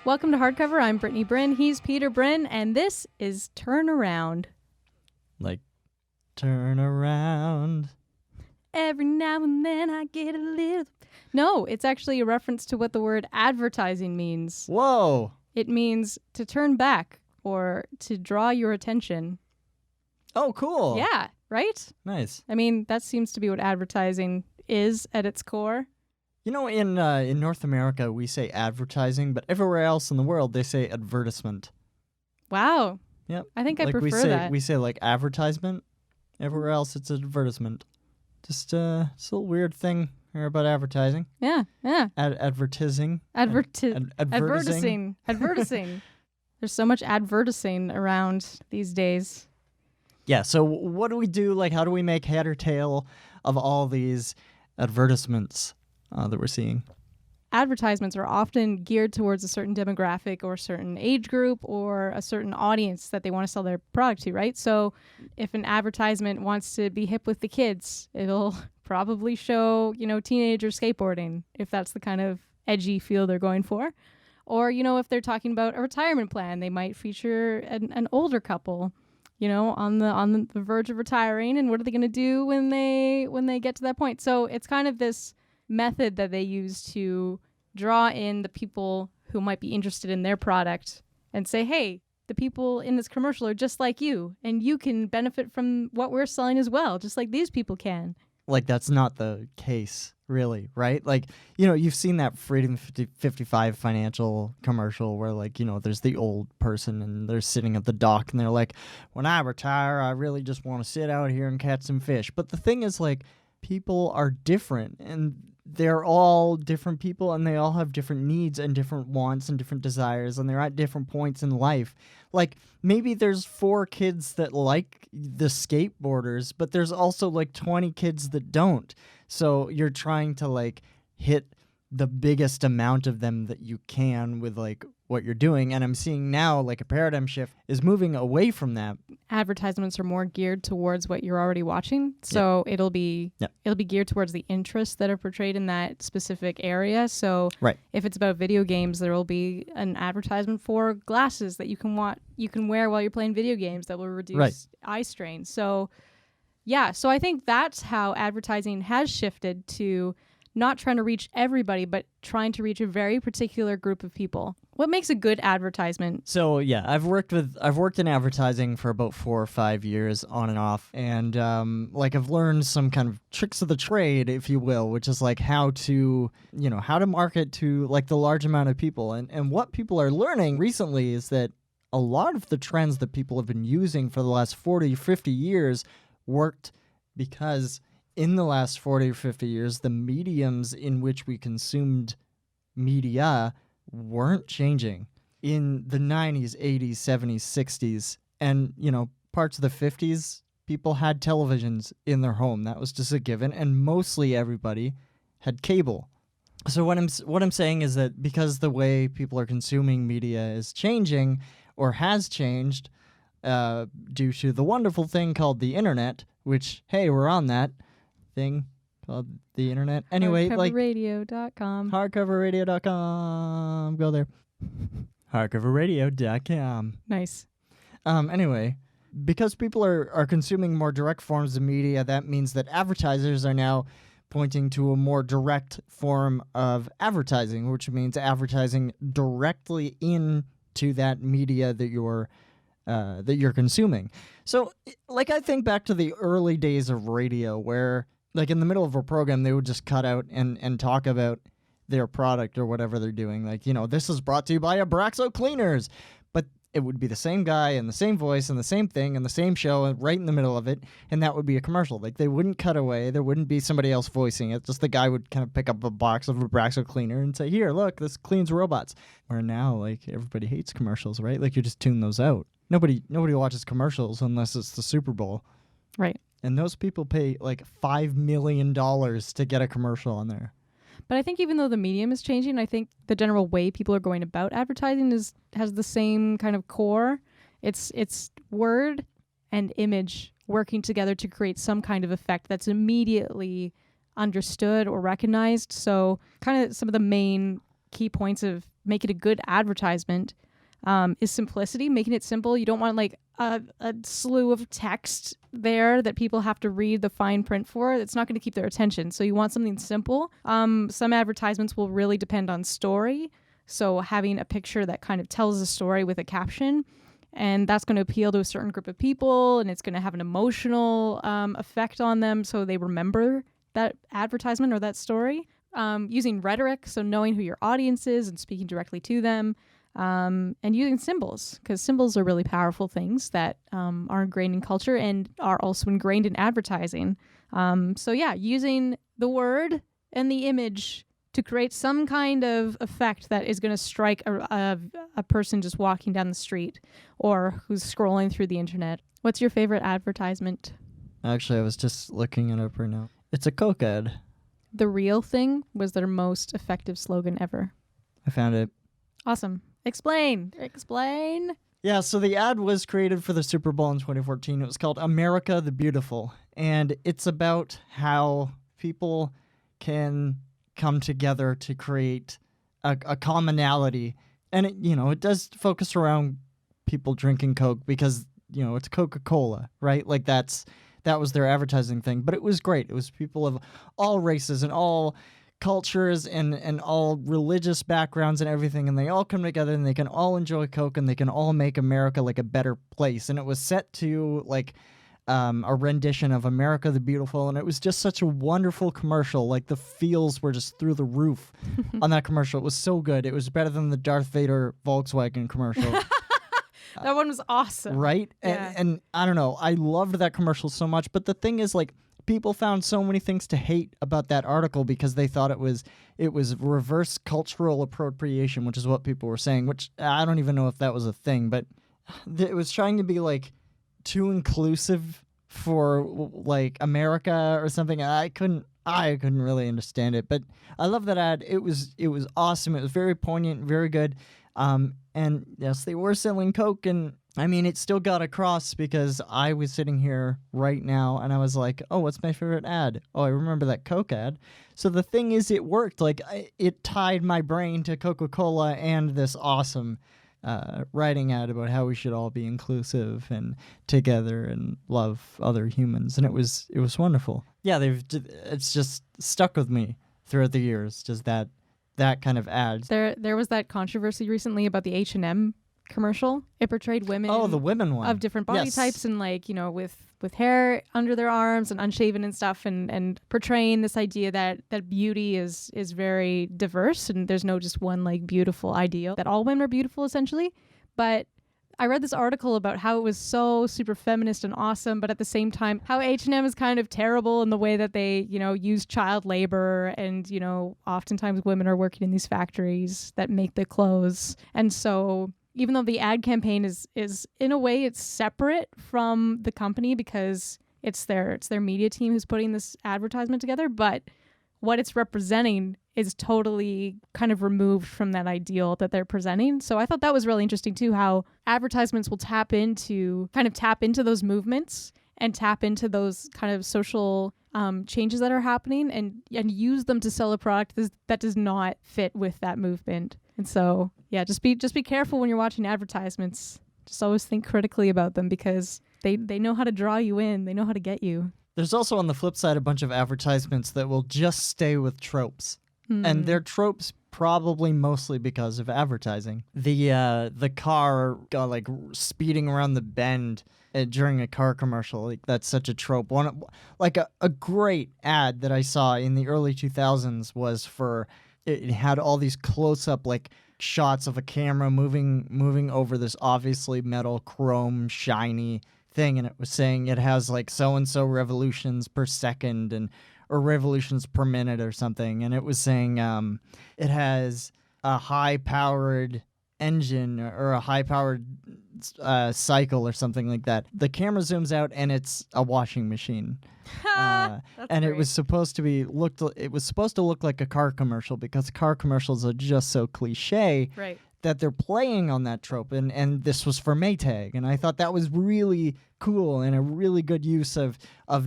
Welcome to Hardcover. I'm Brittany Bryn. He's Peter Bryn, and this is Turn Around. Like, turn around. Every now and then I get a little... No, it's actually a reference to what the word advertising means. Whoa. It means to turn back or to draw your attention. Oh, cool. Yeah, right? Nice. I mean, that seems to be what advertising is at its core. You know, in North America, we say advertising, but everywhere else in the world, they say advertisement. Wow. Yep. I think I like prefer we that. say like advertisement. Everywhere else, it's advertisement. Just a little weird thing here about advertising. Yeah. Advertising. Advertising. Advertising. Advertising. There's so much advertising around these days. Yeah, so what do we do? Like, how do we make head or tail of all these advertisements that we're seeing? Advertisements are often geared towards a certain demographic or a certain age group or a certain audience that they want to sell their product to, right? So if an advertisement wants to be hip with the kids, it'll probably show, teenager skateboarding, if that's the kind of edgy feel they're going for. Or, if they're talking about a retirement plan, they might feature an older couple, on the verge of retiring, and what are they going to do when they get to that point? So it's kind of this method that they use to draw in the people who might be interested in their product and say, hey, the people in this commercial are just like you, and you can benefit from what we're selling as well, just like these people can. Like, that's not the case, really, right? Like, you've seen that Freedom 55 financial commercial where, like, there's the old person and they're sitting at the dock and they're like, when I retire, I really just want to sit out here and catch some fish. But the thing is, like, people are different, and they're all different people, and they all have different needs and different wants and different desires, and they're at different points in life. Like, maybe there's 4 kids that like the skateboarders, but there's also like 20 kids that don't. So you're trying to like hit the biggest amount of them that you can with like what you're doing. And I'm seeing now like a paradigm shift is moving away from that. Advertisements are more geared towards what you're already watching. So it'll be geared towards the interests that are portrayed in that specific area. So if it's about video games, there will be an advertisement for glasses that you can wear while you're playing video games that will reduce eye strain. So so I think that's how advertising has shifted to not trying to reach everybody, but trying to reach a very particular group of people. What makes a good advertisement? So yeah, I've worked in advertising for about 4 or 5 years on and off, and I've learned some kind of tricks of the trade, if you will, which is like how to market to like the large amount of people. And what people are learning recently is that a lot of the trends that people have been using for the last 40, 50 years worked because in the last 40 or 50 years, the mediums in which we consumed media weren't changing. In the 90s, 80s, 70s, 60s, and, parts of the 50s, people had televisions in their home. That was just a given, and mostly everybody had cable. So what I'm saying is that because the way people are consuming media is changing or has changed due to the wonderful thing called the internet, which, hey, we're on that thing called the internet. Anyway, hardcoverradio.com. Hardcoverradio.com. Go there. Hardcoverradio.com. Nice. Anyway, because people are consuming more direct forms of media, that means that advertisers are now pointing to a more direct form of advertising, which means advertising directly into that media that you're consuming. So, like, I think back to the early days of radio where, like, in the middle of a program, they would just cut out and talk about their product or whatever they're doing. Like, this is brought to you by Abraxo Cleaners. But it would be the same guy and the same voice and the same thing and the same show right in the middle of it, and that would be a commercial. Like, they wouldn't cut away. There wouldn't be somebody else voicing it. Just the guy would kind of pick up a box of Abraxo Cleaner and say, here, look, this cleans robots. Where now, like, everybody hates commercials, right? Like, you just tune those out. Nobody watches commercials unless it's the Super Bowl. Right. And those people pay like $5 million to get a commercial on there. But I think even though the medium is changing, I think the general way people are going about advertising has the same kind of core. It's word and image working together to create some kind of effect that's immediately understood or recognized. So kind of some of the main key points of making a good advertisement is simplicity, making it simple. You don't want like a slew of text there that people have to read the fine print for. It's not going to keep their attention. So you want something simple. Some advertisements will really depend on story. So having a picture that kind of tells a story with a caption, and that's going to appeal to a certain group of people, and it's going to have an emotional effect on them so they remember that advertisement or that story. Using rhetoric, so knowing who your audience is and speaking directly to them. And using symbols, because symbols are really powerful things that are ingrained in culture and are also ingrained in advertising. So yeah, using the word and the image to create some kind of effect that is going to strike a person just walking down the street or who's scrolling through the internet. What's your favorite advertisement? Actually, I was just looking it up right now. It's a Coke ad. The Real Thing was their most effective slogan ever. I found it. Awesome. Explain. Yeah, so the ad was created for the Super Bowl in 2014. It was called America the Beautiful. And it's about how people can come together to create a commonality. And it does focus around people drinking Coke because, it's Coca-Cola, right? Like that was their advertising thing. But it was great. It was people of all races and all cultures and all religious backgrounds and everything, and they all come together and they can all enjoy Coke and they can all make America like a better place. And it was set to like a rendition of America the Beautiful, and it was just such a wonderful commercial. Like the feels were just through the roof on that commercial. It was so good. It was better than the Darth Vader Volkswagen commercial. That one was awesome. Right? Yeah. And I don't know, I loved that commercial so much, but the thing is, like, people found so many things to hate about that article because they thought it was reverse cultural appropriation, which is what people were saying, which I don't even know if that was a thing, but it was trying to be like too inclusive for like America or something. I couldn't really understand it, but I love that ad. It was awesome. It was very poignant, very good. And yes, they were selling Coke, and I mean, it still got across because I was sitting here right now and I was like, oh, what's my favorite ad? Oh, I remember that Coke ad. So the thing is, it worked. Like, it tied my brain to Coca-Cola and this awesome writing ad about how we should all be inclusive and together and love other humans. And it was wonderful. Yeah, it's just stuck with me throughout the years, just that kind of ad. There was that controversy recently about the H&M commercial. It portrayed women. Oh, the women one. Of different body types and like, with hair under their arms and unshaven and stuff, and portraying this idea that beauty is very diverse and there's no just one like beautiful ideal, that all women are beautiful essentially. But I read this article about how it was so super feminist and awesome, but at the same time, how H&M is kind of terrible in the way that they, use child labor and, oftentimes women are working in these factories that make the clothes. And so even though the ad campaign is in a way, it's separate from the company because it's their media team who's putting this advertisement together, but what it's representing is totally kind of removed from that ideal that they're presenting. So I thought that was really interesting too, how advertisements will tap into those movements and tap into those kind of social changes that are happening and use them to sell a product that does not fit with that movement. And so, yeah, just be careful when you're watching advertisements. Just always think critically about them because they know how to draw you in. They know how to get you. There's also on the flip side a bunch of advertisements that will just stay with tropes. And they're tropes probably mostly because of advertising. The car like speeding around the bend during a car commercial, like that's such a trope. One like a great ad that I saw in the early 2000s was for it had all these close-up like shots of a camera moving over this obviously metal chrome shiny thing, and it was saying it has like so and so revolutions per second or revolutions per minute or something, and it was saying it has a high-powered engine or a high-powered cycle or something like that. The camera zooms out and it's a washing machine. And great. it was supposed to look like a car commercial because car commercials are just so cliche. Right. That they're playing on that trope, and this was for Maytag, and I thought that was really cool and a really good use of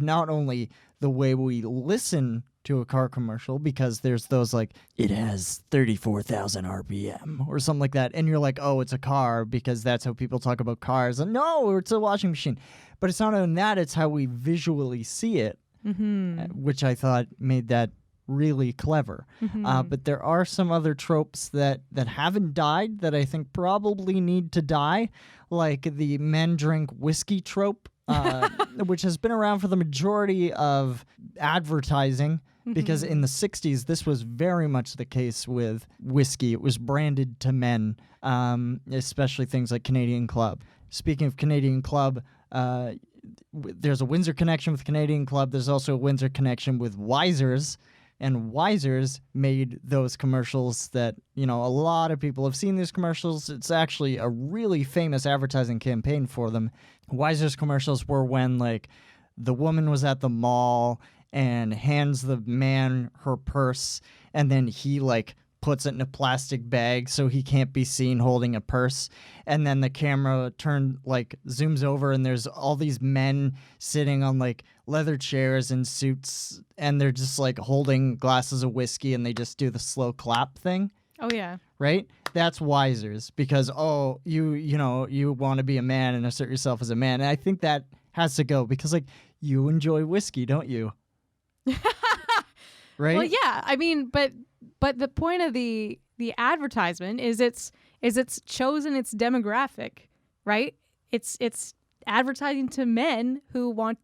not only the way we listen to a car commercial because there's those like, it has 34,000 RPM or something like that. And you're like, oh, it's a car because that's how people talk about cars. And no, it's a washing machine. But it's not only that, it's how we visually see it, which I thought made that really clever. But there are some other tropes that haven't died that I think probably need to die, like the men drink whiskey trope. Which has been around for the majority of advertising, because in the 60s, this was very much the case with whiskey. It was branded to men, especially things like Canadian Club. Speaking of Canadian Club, there's a Windsor connection with Canadian Club. There's also a Windsor connection with Weisers. And Weisers made those commercials that, a lot of people have seen these commercials. It's actually a really famous advertising campaign for them. Weisers commercials were when, like, the woman was at the mall and hands the man her purse, and then he, like, puts it in a plastic bag so he can't be seen holding a purse. And then the camera zooms over, and there's all these men sitting on like leather chairs and suits, and they're just like holding glasses of whiskey, and they just do the slow clap thing. Oh yeah. Right? That's Weisers, because you want to be a man and assert yourself as a man. And I think that has to go because like you enjoy whiskey, don't you? Right? Well, yeah. I mean, but the point of the advertisement is it's chosen its demographic, right? It's advertising to men who want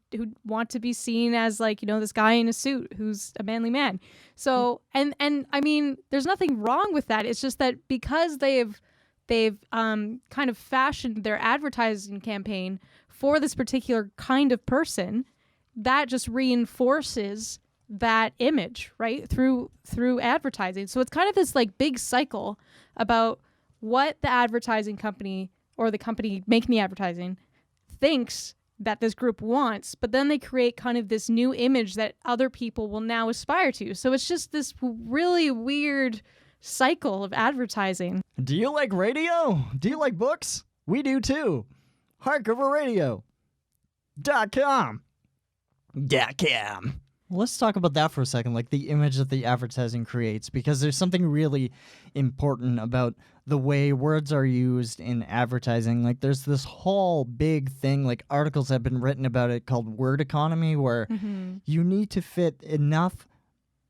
to be seen as like, this guy in a suit who's a manly man. So and I mean, there's nothing wrong with that. It's just that because they've kind of fashioned their advertising campaign for this particular kind of person, that just reinforces that image, right, through advertising. So it's kind of this like big cycle about what the advertising company or the company making the advertising thinks that this group wants, but then they create kind of this new image that other people will now aspire to. So it's just this really weird cycle of advertising. Do you like radio? Do you like books? We do too. Hardcoverradio.com. Let's talk about that for a second, like the image that the advertising creates, because there's something really important about the way words are used in advertising. Like there's this whole big thing, like articles have been written about it called word economy, where you need to fit enough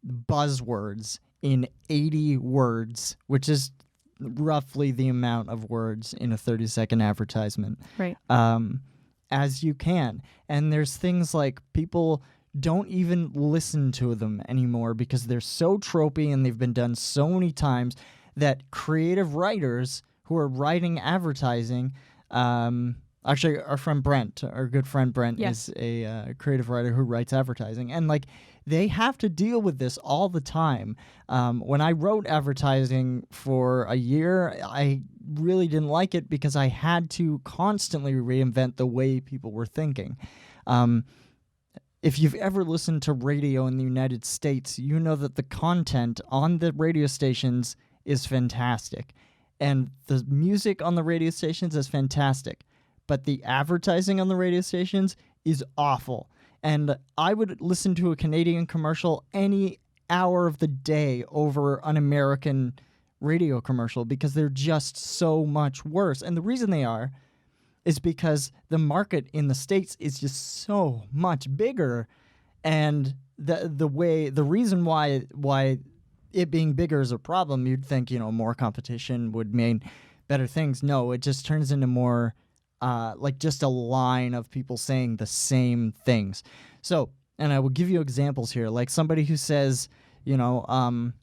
buzzwords in 80 words, which is roughly the amount of words in a 30-second advertisement. Right. As you can. And there's things like people don't even listen to them anymore because they're so tropey and they've been done so many times that creative writers who are writing advertising, actually our friend Brent, our good friend Brent, yes, is a creative writer who writes advertising, and like they have to deal with this all the time. When I wrote advertising for a year, I really didn't like it because I had to constantly reinvent the way people were thinking. If you've ever listened to radio in the United States, you know that the content on the radio stations is fantastic. And the music on the radio stations is fantastic. But the advertising on the radio stations is awful. And I would listen to a Canadian commercial any hour of the day over an American radio commercial because they're just so much worse. And the reason they are is because the market in the States is just so much bigger, and the reason why it being bigger is a problem, you'd think, more competition would mean better things. No, it just turns into more like just a line of people saying the same things. So, and I will give you examples here, like somebody who says, come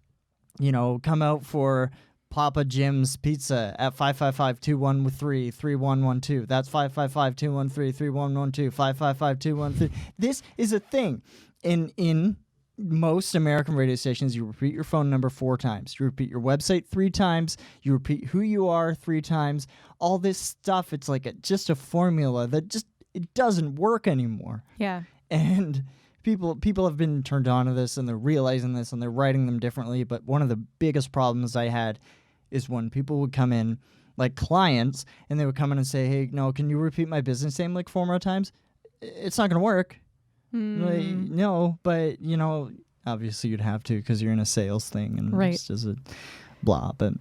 out for Papa Jim's Pizza at 555-213-3112. That's 555-213-3112. 555-213. This is a thing. In most American radio stations, you repeat your phone number 4 times. You repeat your website 3 times. You repeat who you are 3 times. All this stuff, it's like just a formula that it doesn't work anymore. Yeah. And people have been turned on to this, and they're realizing this, and they're writing them differently. But one of the biggest problems I had is when people would come in, like clients, and they would come in and say, hey, no, can you repeat my business name like 4 more times? It's not going to work. Like, no, but, obviously you'd have to because you're in a sales thing and Right. just as a blah. But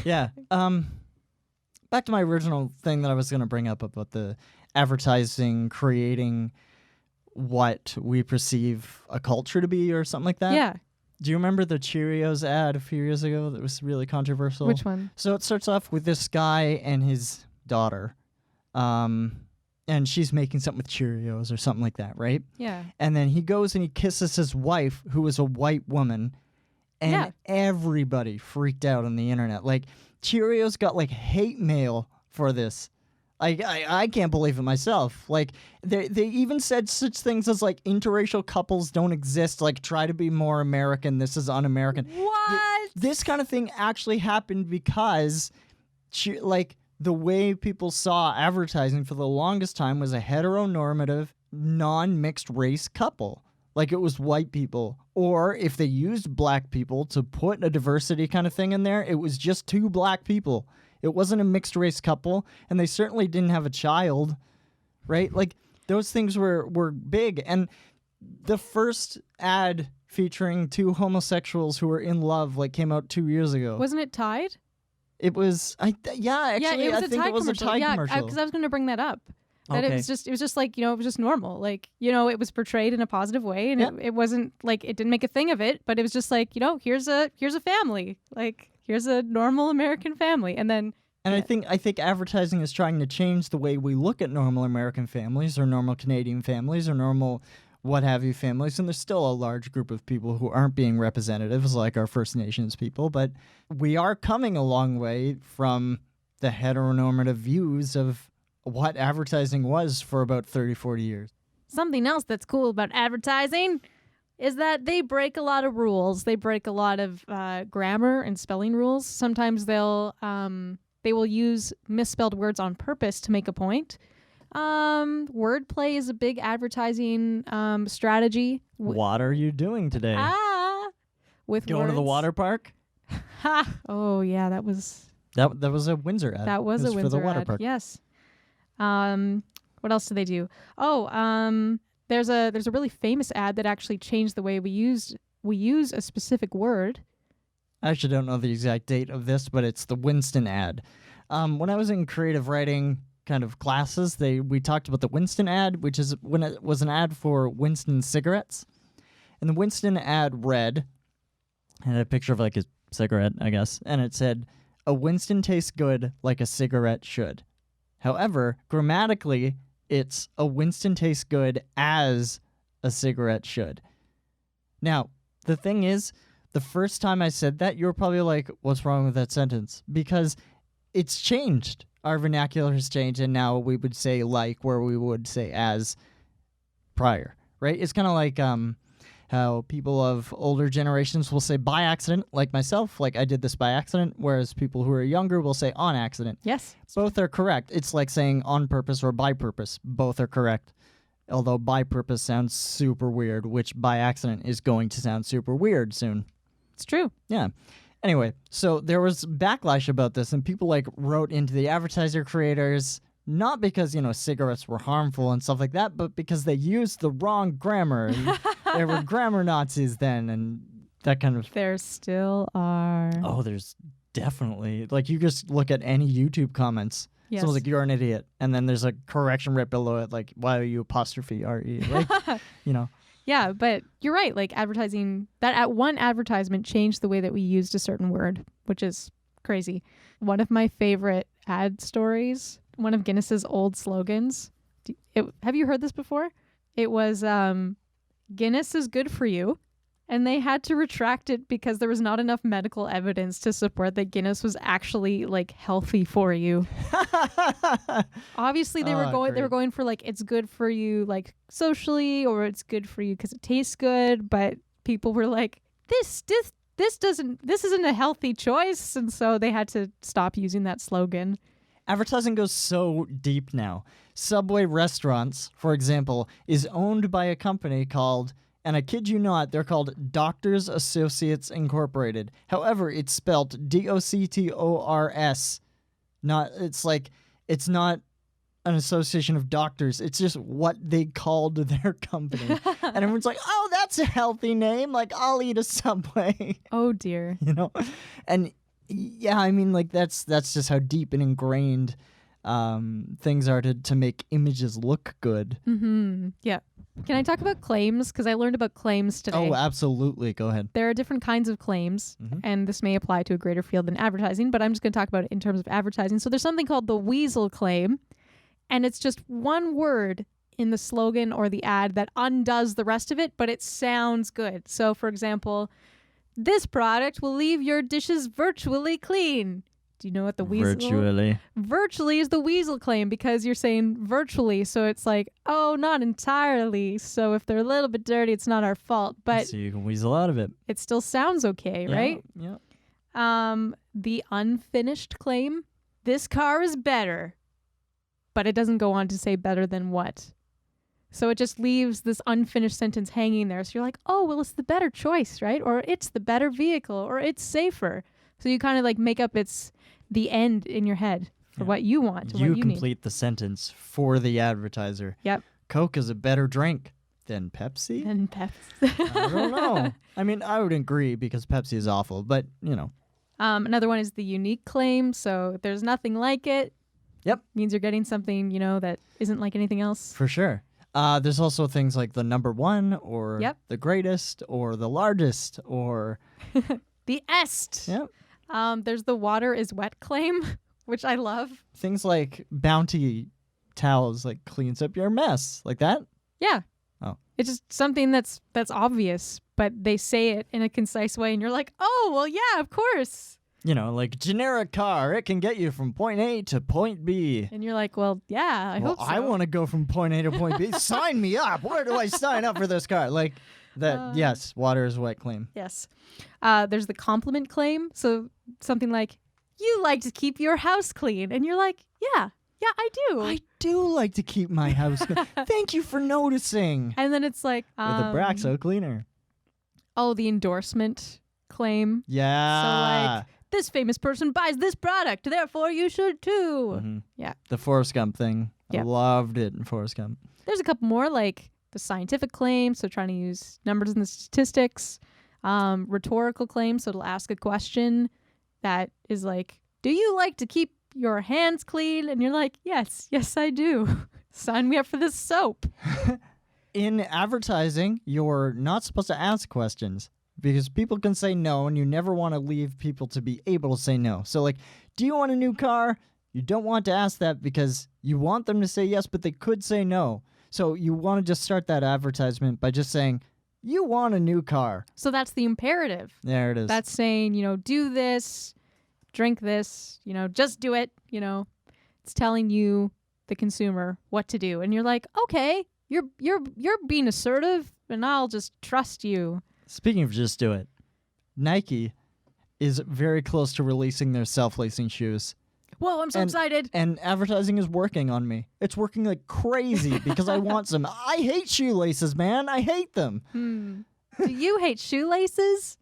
yeah. Back to my original thing that I was going to bring up about the advertising creating what we perceive a culture to be or something like that. Yeah. Do you remember the Cheerios ad a few years ago that was really controversial? Which one? So it starts off with this guy and his daughter. And she's making something with Cheerios or something like that, right? Yeah. And then he goes and he kisses his wife, who is a white woman, and Yeah. everybody freaked out on the internet. Like, Cheerios got, like, hate mail for this. I can't believe it myself. Like, they even said such things as, like, interracial couples don't exist. Like, try to be more American. This is un-American. What? This kind of thing actually happened because, the way people saw advertising for the longest time was a heteronormative, non-mixed race couple. Like, it was white people. Or if they used black people to put a diversity kind of thing in there, it was just two black people. It wasn't a mixed race couple, and they certainly didn't have a child, right? Like, those things were big. And the first ad featuring two homosexuals who were in love, like, came out 2 years ago. Wasn't it Tide? It was, actually, it was I think it was a Tide commercial. Because I was going to bring that up. That Okay. it was just like, it was just normal. Like, it was portrayed in a positive way, and Yeah. it wasn't like it didn't make a thing of it, but it was just like, here's a family. Like, here's a normal American family. And then And I think advertising is trying to change the way we look at normal American families or normal Canadian families or normal what have you families. And there's still a large group of people who aren't being representatives like our First Nations people, but we are coming a long way from the heteronormative views of what advertising was for about 30, 40 years. something else that's cool about advertising is that they break a lot of rules. They break a lot of grammar and spelling rules. Sometimes they will use misspelled words on purpose to make a point. Wordplay is a big advertising strategy. What are you doing today? With Going to the words. water park? Ha! Oh yeah, that was That was a Windsor ad. that was It a Windsor for the water ad. park. Yes. What else do they do? There's a really famous ad that actually changed the way we use a specific word. I actually don't know the exact date of this, but it's the Winston ad. When I was in creative writing kind of classes, we talked about the Winston ad, which is when it was an ad for Winston cigarettes. And the Winston ad read, and had a picture of like a cigarette, I guess, and it said, "A Winston tastes good like a cigarette should." However, grammatically, it's "a Winston tastes good as a cigarette should." Now, the thing is, the first time I said that, you were probably like, what's wrong with that sentence? Because it's changed. Our vernacular has changed, and now we would say like where we would say as prior, right? It's kind of like how people of older generations will say by accident, like myself, like I did this by accident, whereas people who are younger will say on accident. Yes. Both are correct. It's like saying on purpose or by purpose. Both are correct. Although by purpose sounds super weird, which by accident is going to sound super weird soon. It's true. Yeah. Anyway, so there was backlash about this, and people like wrote into the advertiser creators, not because, cigarettes were harmful and stuff like that, but because they used the wrong grammar. And there were grammar Nazis then, and that kind of... There still are. Oh, there's definitely... Like, you just look at any YouTube comments. Yes. Someone's like, "You're an idiot." And then there's a correction right below it, like, "Why are you apostrophe R-E?" Like, Yeah, but you're right. Like advertising, that at one advertisement changed the way that we used a certain word, which is crazy. One of my favorite ad stories, one of Guinness's old slogans. Have you heard this before? It was Guinness is good for you. And they had to retract it because there was not enough medical evidence to support that Guinness was actually like healthy for you. Obviously they were going for like it's good for you like socially, or it's good for you because it tastes good, but people were like this isn't a healthy choice, and so they had to stop using that slogan. Advertising goes so deep now. Subway restaurants, for example, is owned by a company called, and I kid you not, they're called Doctors Associates Incorporated. However, it's spelled DOCTORS. It's not an association of doctors. It's just what they called their company. And everyone's like, oh, that's a healthy name. Like, I'll eat a Subway. Oh dear. You know? And yeah, I mean, like, that's just how deep and ingrained things are to make images look good. Mm-hmm. Yeah. Can I talk about claims? Because I learned about claims today. Oh, absolutely. Go ahead. There are different kinds of claims, and this may apply to a greater field than advertising, but I'm just going to talk about it in terms of advertising. So there's something called the weasel claim, and it's just one word in the slogan or the ad that undoes the rest of it, but it sounds good. So, for example, this product will leave your dishes virtually clean. Do you know what the weasel... Virtually is the weasel claim because you're saying virtually. So it's like, oh, not entirely. So if they're a little bit dirty, it's not our fault. But so you can weasel out of it. It still sounds okay, right? Yeah. The unfinished claim, this car is better. But it doesn't go on to say better than what. So it just leaves this unfinished sentence hanging there. So you're like, oh, well, it's the better choice, right? Or it's the better vehicle, or it's safer. So you kind of like make up the end in your head for what you want. You what you complete need. the sentence for the advertiser. Yep. Coke is a better drink than Pepsi? And Pepsi. I don't know. I mean, I would agree because Pepsi is awful, but, you know. Another one is the unique claim. So if there's nothing like it. Yep. Means you're getting something, that isn't like anything else. For sure. There's also things like the number one or the greatest or the largest or... the est. Yep. There's the water is wet claim, which I love. Things like Bounty towels like cleans up your mess, like that? Yeah. Oh. It's just something that's obvious, but they say it in a concise way and you're like, "Oh, well, yeah, of course." Like generic car, it can get you from point A to point B. And you're like, "Well, yeah, I hope so." I want to go from point A to point B. Sign me up. Where do I sign up for this car? Like that, yes, water is wet claim. Yes. There's the compliment claim. So something like, you like to keep your house clean. And you're like, yeah, I do. I do like to keep my house clean. Thank you for noticing. And then it's like... With a Braxo cleaner. Oh, the endorsement claim. Yeah. So like, this famous person buys this product, therefore you should too. Mm-hmm. Yeah. The Forrest Gump thing. Yeah. I loved it in Forrest Gump. There's a couple more like the scientific claim, so trying to use numbers and statistics. Rhetorical claim, so it'll ask a question that is like, do you like to keep your hands clean? And you're like, yes, I do. Sign me up for this soap. In advertising, you're not supposed to ask questions because people can say no, and you never want to leave people to be able to say no. So like, do you want a new car? You don't want to ask that because you want them to say yes, but they could say no. So you want to just start that advertisement by just saying, you want a new car. So that's the imperative. There it is. That's saying, do this, drink this, just do it, It's telling you, the consumer, what to do. And you're like, okay, you're being assertive and I'll just trust you. Speaking of just do it, Nike is very close to releasing their self-lacing shoes. Whoa, I'm so excited. And advertising is working on me. It's working like crazy because I want some. I hate shoelaces, man. I hate them. Do you hate shoelaces?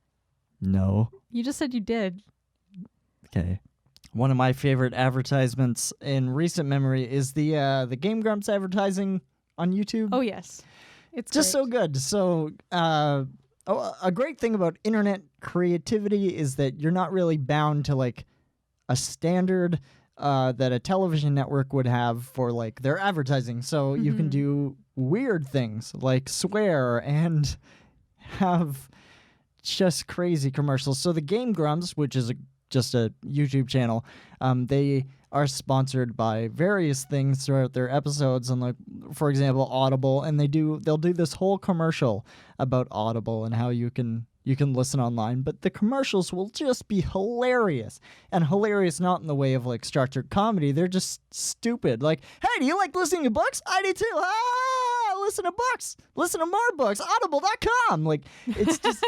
No. You just said you did. Okay. One of my favorite advertisements in recent memory is the Game Grumps advertising on YouTube. Oh, yes. It's just great. so good. So a great thing about internet creativity is that you're not really bound to like a standard that a television network would have for like their advertising. So you can do weird things like swear and have just crazy commercials. So the Game Grumps, which is just a YouTube channel, they are sponsored by various things throughout their episodes, and like, for example, Audible, and they'll do this whole commercial about Audible and how you can listen online, but the commercials will just be hilarious, and hilarious not in the way of like structured comedy. They're just stupid. Like, hey, do you like listening to books? I do too. Listen to books. Listen to more books. Audible.com. Like, it's just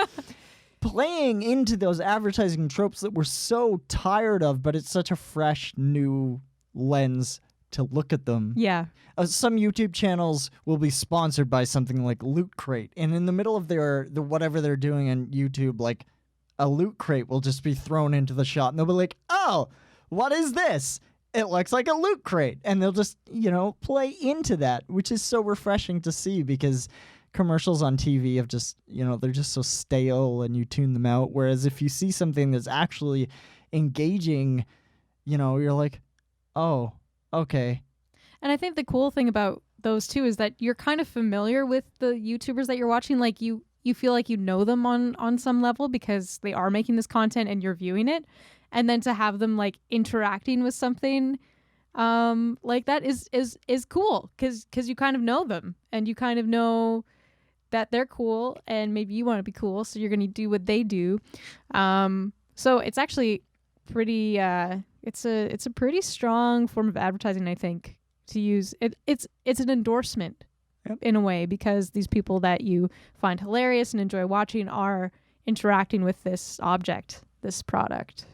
playing into those advertising tropes that we're so tired of, but it's such a fresh new lens to look at them. Yeah. Some YouTube channels will be sponsored by something like Loot Crate, and in the middle of the whatever they're doing on YouTube, like a Loot Crate will just be thrown into the shot, and they'll be like, "Oh, what is this?" it looks like a Loot Crate. And they'll just, play into that, which is so refreshing to see because commercials on TV have just, they're just so stale and you tune them out. Whereas if you see something that's actually engaging, you're like, oh, okay. And I think the cool thing about those two is that you're kind of familiar with the YouTubers that you're watching. Like you feel like you know them on some level because they are making this content and you're viewing it. And then to have them like interacting with something like that is cool because you kind of know them and you kind of know that they're cool and maybe you want to be cool, so you're going to do what they do. So it's actually pretty it's a pretty strong form of advertising, I think, to use. It's an endorsement. Yep. In a way, because these people that you find hilarious and enjoy watching are interacting with this object, this product.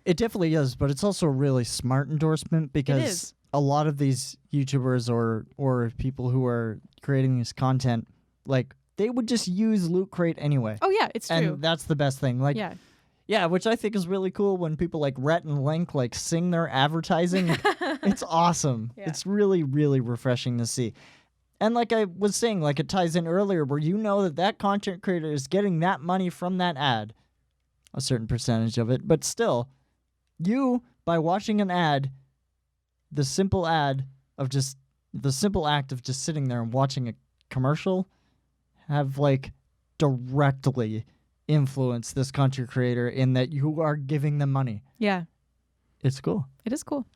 It definitely is, but it's also a really smart endorsement because a lot of these YouTubers or people who are creating this content, like, they would just use Loot Crate anyway. Oh, yeah, it's true. And that's the best thing. Like, yeah, which I think is really cool when people like Rhett and Link like sing their advertising. It's awesome. Yeah. It's really, really refreshing to see. And like I was saying, like it ties in earlier where that content creator is getting that money from that ad, a certain percentage of it. But still, by watching an ad, the simple act of just sitting there and watching a commercial have like directly influenced this content creator in that you are giving them money. Yeah. It's cool. It is cool.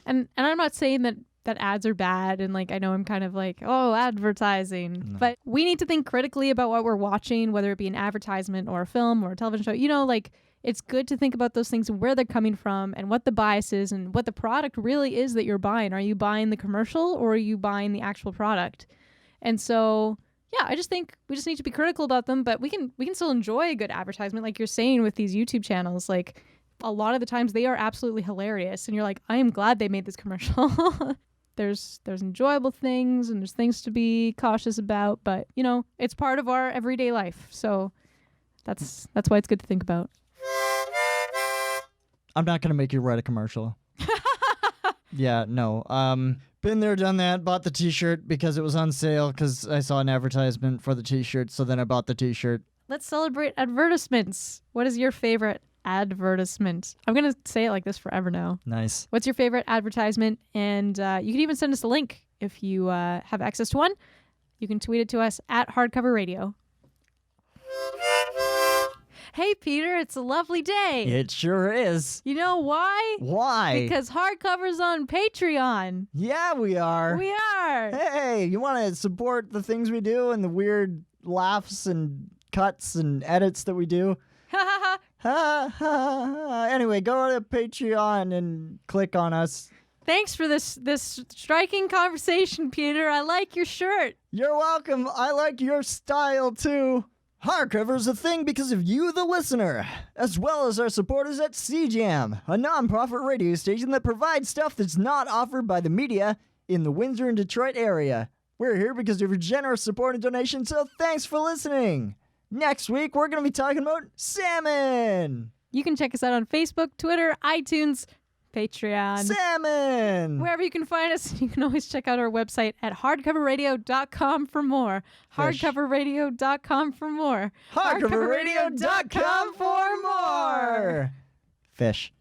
And I'm not saying that ads are bad and like I know I'm kind of like, oh, advertising. No. But we need to think critically about what we're watching, whether it be an advertisement or a film or a television show. Like it's good to think about those things and where they're coming from and what the bias is and what the product really is that you're buying. Are you buying the commercial or are you buying the actual product? And so yeah, I just think we just need to be critical about them, but we can still enjoy a good advertisement like you're saying with these YouTube channels. Like a lot of the times they are absolutely hilarious and you're like, I am glad they made this commercial. There's enjoyable things and there's things to be cautious about, but it's part of our everyday life. So that's why it's good to think about. I'm not going to make you write a commercial. Yeah, no. Been there, done that. Bought the t-shirt because it was on sale because I saw an advertisement for the t-shirt, so then I bought the t-shirt. Let's celebrate advertisements. What is your favorite advertisement? I'm going to say it like this forever now. Nice. What's your favorite advertisement? And you can even send us a link if you have access to one. You can tweet it to us at Hardcover Radio. Hey, Peter, it's a lovely day. It sure is. You know why? Why? Because Hardcover's on Patreon. Yeah, we are. We are. Hey, you want to support the things we do and the weird laughs and cuts and edits that we do? Ha ha ha. Anyway, go to Patreon and click on us. Thanks for this striking conversation, Peter. I like your shirt. You're welcome. I like your style, too. Hardcover's a thing because of you, the listener, as well as our supporters at CJAM, a non-profit radio station that provides stuff that's not offered by the media in the Windsor and Detroit area. We're here because of your generous support and donation, so thanks for listening. Next week, we're going to be talking about salmon. You can check us out on Facebook, Twitter, iTunes, Patreon. Salmon! Wherever you can find us, you can always check out our website at hardcoverradio.com for more. Hardcoverradio.com for more. Hardcoverradio.com for more. Fish.